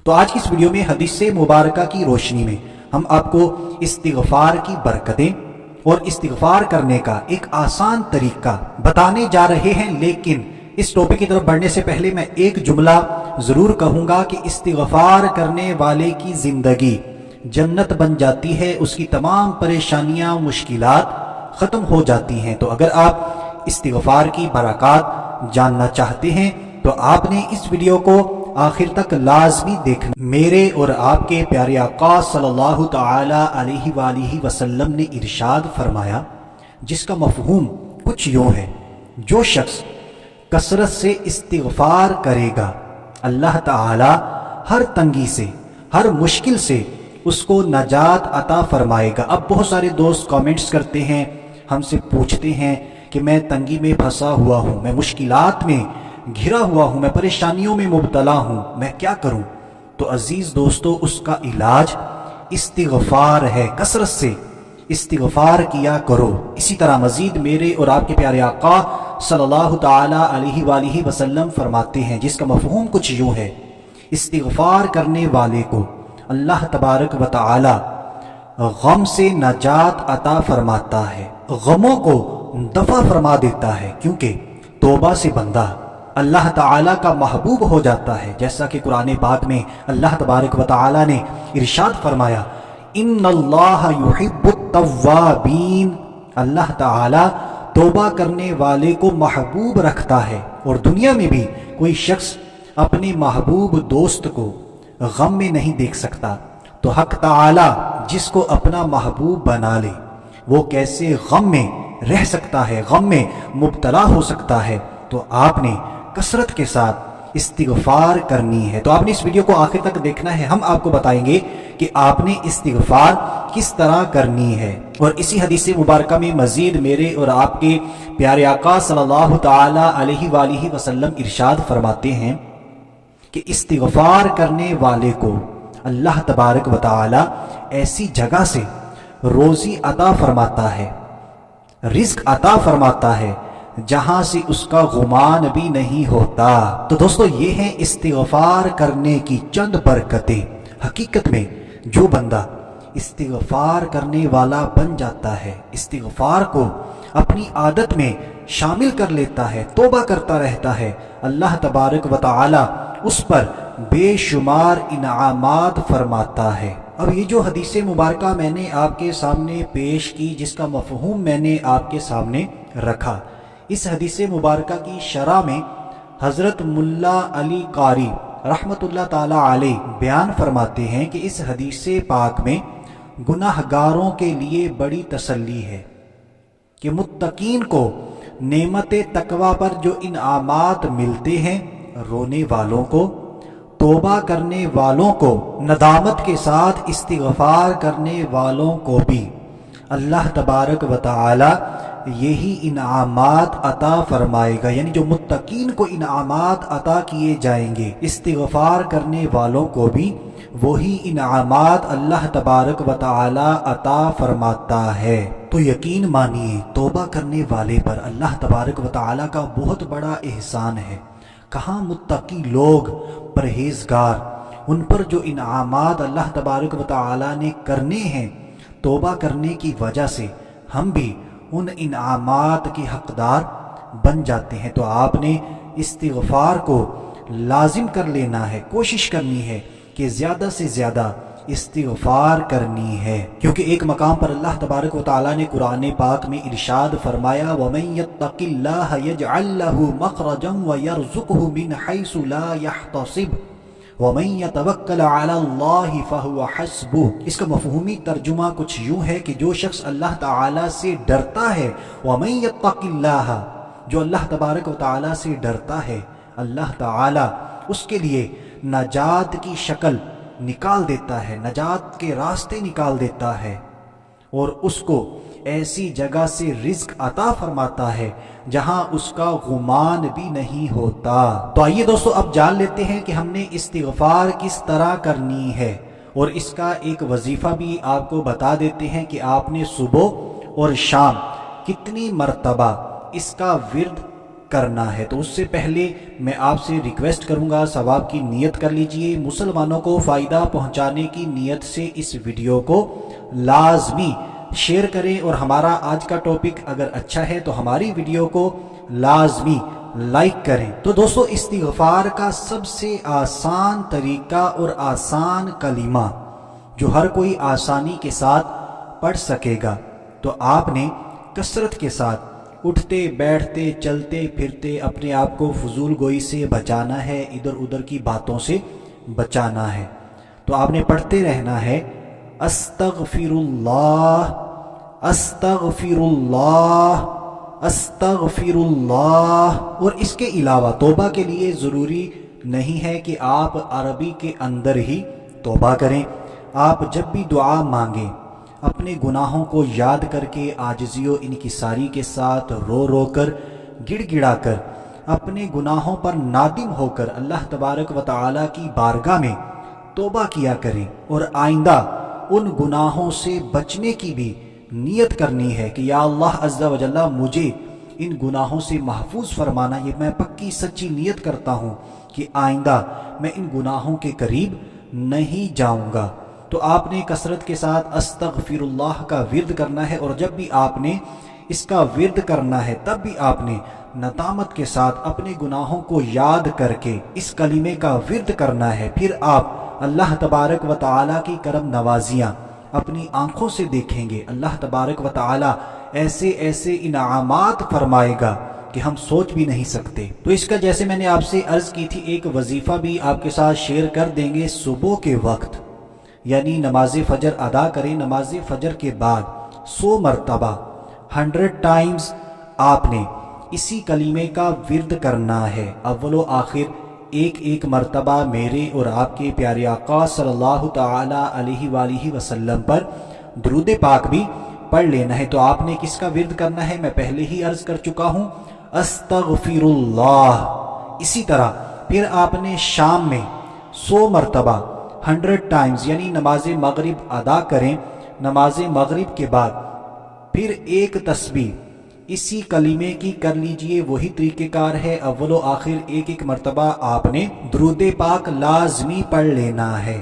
تو آج کی اس ویڈیو میں حدیث مبارکہ کی روشنی میں ہم آپ کو استغفار کی برکتیں اور استغفار کرنے کا ایک آسان طریقہ بتانے جا رہے ہیں، لیکن اس ٹاپک کی طرف بڑھنے سے پہلے میں ایک جملہ ضرور کہوں گا کہ استغفار کرنے والے کی زندگی جنت بن جاتی ہے، اس کی تمام پریشانیاں مشکلات ختم ہو جاتی ہیں۔ تو اگر آپ استغفار کی برکات جاننا چاہتے ہیں تو آپ نے اس ویڈیو کو آخر تک لازمی دیکھنا۔ میرے اور آپ کے پیارے آقا صلی اللہ تعالی علیہ وآلہ وسلم نے ارشاد فرمایا، جس کا مفہوم کچھ یوں ہے: جو شخص کثرت سے استغفار کرے گا، اللہ تعالی ہر تنگی سے، ہر مشکل سے اس کو نجات عطا فرمائے گا۔ اب بہت سارے دوست کامنٹس کرتے ہیں، ہم سے پوچھتے ہیں کہ میں تنگی میں پھنسا ہوا ہوں، میں مشکلات میں گھرا ہوا ہوں، میں پریشانیوں میں مبتلا ہوں، میں کیا کروں؟ تو عزیز دوستو، اس کا علاج استغفار ہے۔ کثرت سے استغفار کیا کرو۔ اسی طرح مزید میرے اور آپ کے پیارے آقا صلی اللہ تعالی علیہ وآلہ وسلم فرماتے ہیں، جس کا مفہوم کچھ یوں ہے: استغفار کرنے والے کو اللہ تبارک و تعالی غم سے نجات عطا فرماتا ہے، غموں کو دفع فرما دیتا ہے، کیونکہ توبہ سے بندہ اللہ تعالیٰ کا محبوب ہو جاتا ہے، جیسا کہ قرآن پاک میں اللہ تبارک و تعالیٰ نے ارشاد فرمایا، ان اللہ یحب التوابین، اللہ تعالیٰ توبہ کرنے والے کو محبوب رکھتا ہے۔ اور دنیا میں بھی کوئی شخص اپنے محبوب دوست کو غم میں نہیں دیکھ سکتا، تو حق تعالیٰ جس کو اپنا محبوب بنا لے وہ کیسے غم میں رہ سکتا ہے، غم میں مبتلا ہو سکتا ہے؟ تو آپ نے کثرت کے ساتھ استغفار کرنی ہے۔ تو آپ نے اس ویڈیو کو آخر تک دیکھنا ہے، ہم آپ کو بتائیں گے کہ آپ نے استغفار کس طرح کرنی ہے۔ اور اسی حدیث مبارکہ میں مزید میرے اور آپ کے پیارے آقا صلی اللہ تعالی علیہ وآلہ وسلم ارشاد فرماتے ہیں کہ استغفار کرنے والے کو اللہ تبارک و تعالی ایسی جگہ سے روزی عطا فرماتا ہے، رزق عطا فرماتا ہے جہاں سے اس کا گمان بھی نہیں ہوتا۔ تو دوستو، یہ ہیں استغفار کرنے کی چند برکتیں۔ حقیقت میں جو بندہ استغفار کرنے والا بن جاتا ہے، استغفار کو اپنی عادت میں شامل کر لیتا ہے، توبہ کرتا رہتا ہے، اللہ تبارک و تعالی اس پر بے شمار انعامات فرماتا ہے۔ اب یہ جو حدیث مبارکہ میں نے آپ کے سامنے پیش کی، جس کا مفہوم میں نے آپ کے سامنے رکھا، اس حدیث مبارکہ کی شرح میں حضرت ملا علی قاری رحمت اللہ تعالی علیہ بیان فرماتے ہیں کہ اس حدیث پاک میں گناہ گاروں کے لیے بڑی تسلی ہے کہ متقین کو نعمت تقوی پر جو انعامات ملتے ہیں، رونے والوں کو، توبہ کرنے والوں کو، ندامت کے ساتھ استغفار کرنے والوں کو بھی اللہ تبارک و تعالی یہی انعامات عطا فرمائے گا۔ یعنی جو متقین کو انعامات عطا کیے جائیں گے، استغفار کرنے والوں کو بھی وہی انعامات اللہ تبارک و تعالی عطا فرماتا ہے۔ تو یقین مانیے، توبہ کرنے والے پر اللہ تبارک و تعالی کا بہت بڑا احسان ہے۔ کہاں متقی لوگ، پرہیزگار، ان پر جو انعامات اللہ تبارک و تعالی نے کرنے ہیں، توبہ کرنے کی وجہ سے ہم بھی ان انعامات کے حقدار بن جاتے ہیں۔ تو آپ نے استغفار کو لازم کر لینا ہے، کوشش کرنی ہے کہ زیادہ سے زیادہ استغفار کرنی ہے، کیونکہ ایک مقام پر اللہ تبارک و تعالی نے قرآن پاک میں ارشاد فرمایا، وَمَن يَتَّقِ اللَّهَ يَجْعَل لَّهُ مَخْرَجًا وَيَرْزُقْهُ مِنْ حَيْثُ لَا يَحْتَسِبُ وَمَن يَتَوَكَّلْ عَلَى اللَّهِ فَهُوَ حَسْبُهُ۔ اس کا مفہومی ترجمہ کچھ یوں ہے کہ جو شخص اللہ تعالی سے ڈرتا ہے، وَمَن يَتَّقِ اللَّهَ، جو اللہ تبارک و تعالی سے ڈرتا ہے، اللہ تعالی اس کے لیے نجات کی شکل نکال دیتا ہے، نجات کے راستے نکال دیتا ہے، اور اس کو ایسی جگہ سے رزق عطا فرماتا ہے جہاں اس کا گمان بھی نہیں ہوتا۔ تو آئیے دوستو، اب جان لیتے ہیں کہ ہم نے استغفار کس طرح کرنی ہے، اور اس کا ایک وظیفہ بھی آپ کو بتا دیتے ہیں کہ آپ نے صبح اور شام کتنی مرتبہ اس کا ورد کرنا ہے۔ تو اس سے پہلے میں آپ سے ریکویسٹ کروں گا، ثواب کی نیت کر لیجئے، مسلمانوں کو فائدہ پہنچانے کی نیت سے اس ویڈیو کو لازمی شیئر کریں، اور ہمارا آج کا ٹاپک اگر اچھا ہے تو ہماری ویڈیو کو لازمی لائک کریں۔ تو دوستو، استغفار کا سب سے آسان طریقہ اور آسان کلمہ جو ہر کوئی آسانی کے ساتھ پڑھ سکے گا، تو آپ نے کثرت کے ساتھ اٹھتے بیٹھتے چلتے پھرتے اپنے آپ کو فضول گوئی سے بچانا ہے، ادھر ادھر کی باتوں سے بچانا ہے۔ تو آپ نے پڑھتے رہنا ہے استغفر اللہ استغفر اللہ استغفر اللہ۔ اور اس کے علاوہ توبہ کے لیے ضروری نہیں ہے کہ آپ عربی کے اندر ہی توبہ کریں، آپ جب بھی دعا مانگیں اپنے گناہوں کو یاد کر کے عاجزی و انکساری کے ساتھ رو رو کر گڑ گڑا کر اپنے گناہوں پر نادم ہو کر اللہ تبارک و تعالی کی بارگاہ میں توبہ کیا کریں، اور آئندہ ان گناہوں سے بچنے کی بھی نیت کرنی ہے کہ یا اللہ عز و جل مجھے ان گناہوں سے محفوظ فرمانا، یہ میں پکی سچی نیت کرتا ہوں کہ آئندہ میں ان گناہوں کے قریب نہیں جاؤں گا۔ تو آپ نے کثرت کے ساتھ استغفر اللہ کا ورد کرنا ہے، اور جب بھی آپ نے اس کا ورد کرنا ہے تب بھی آپ نے ندامت کے ساتھ اپنے گناہوں کو یاد کر کے اس کلمے کا ورد کرنا ہے۔ پھر آپ اللہ تبارک و تعالی کی کرم نوازیاں اپنی آنکھوں سے دیکھیں گے، اللہ تبارک و تعالی ایسے ایسے انعامات فرمائے گا کہ ہم سوچ بھی نہیں سکتے۔ تو اس کا جیسے میں نے آپ سے عرض کی تھی ایک وظیفہ بھی آپ کے ساتھ شیئر کر دیں گے۔ صبح کے وقت یعنی نماز فجر ادا کریں، نماز فجر کے بعد 100 مرتبہ 100 ٹائمز آپ نے اسی کلمے کا ورد کرنا ہے۔ اول و آخر ایک ایک مرتبہ میرے اور آپ کے پیارے آقا صلی اللہ تعالی علیہ وآلہ وسلم پر درود پاک بھی پڑھ لینا ہے۔ تو آپ نے کس کا ورد کرنا ہے میں پہلے ہی عرض کر چکا ہوں، استغفر اللہ۔ اسی طرح پھر آپ نے شام میں 100 مرتبہ 100 ٹائمز یعنی نماز مغرب ادا کریں، نماز مغرب کے بعد پھر ایک تسبیح اسی کلمے کی کر لیجئے، وہی طریقہ کار ہے، اول و آخر ایک ایک مرتبہ آپ نے درود پاک لازمی پڑھ لینا ہے۔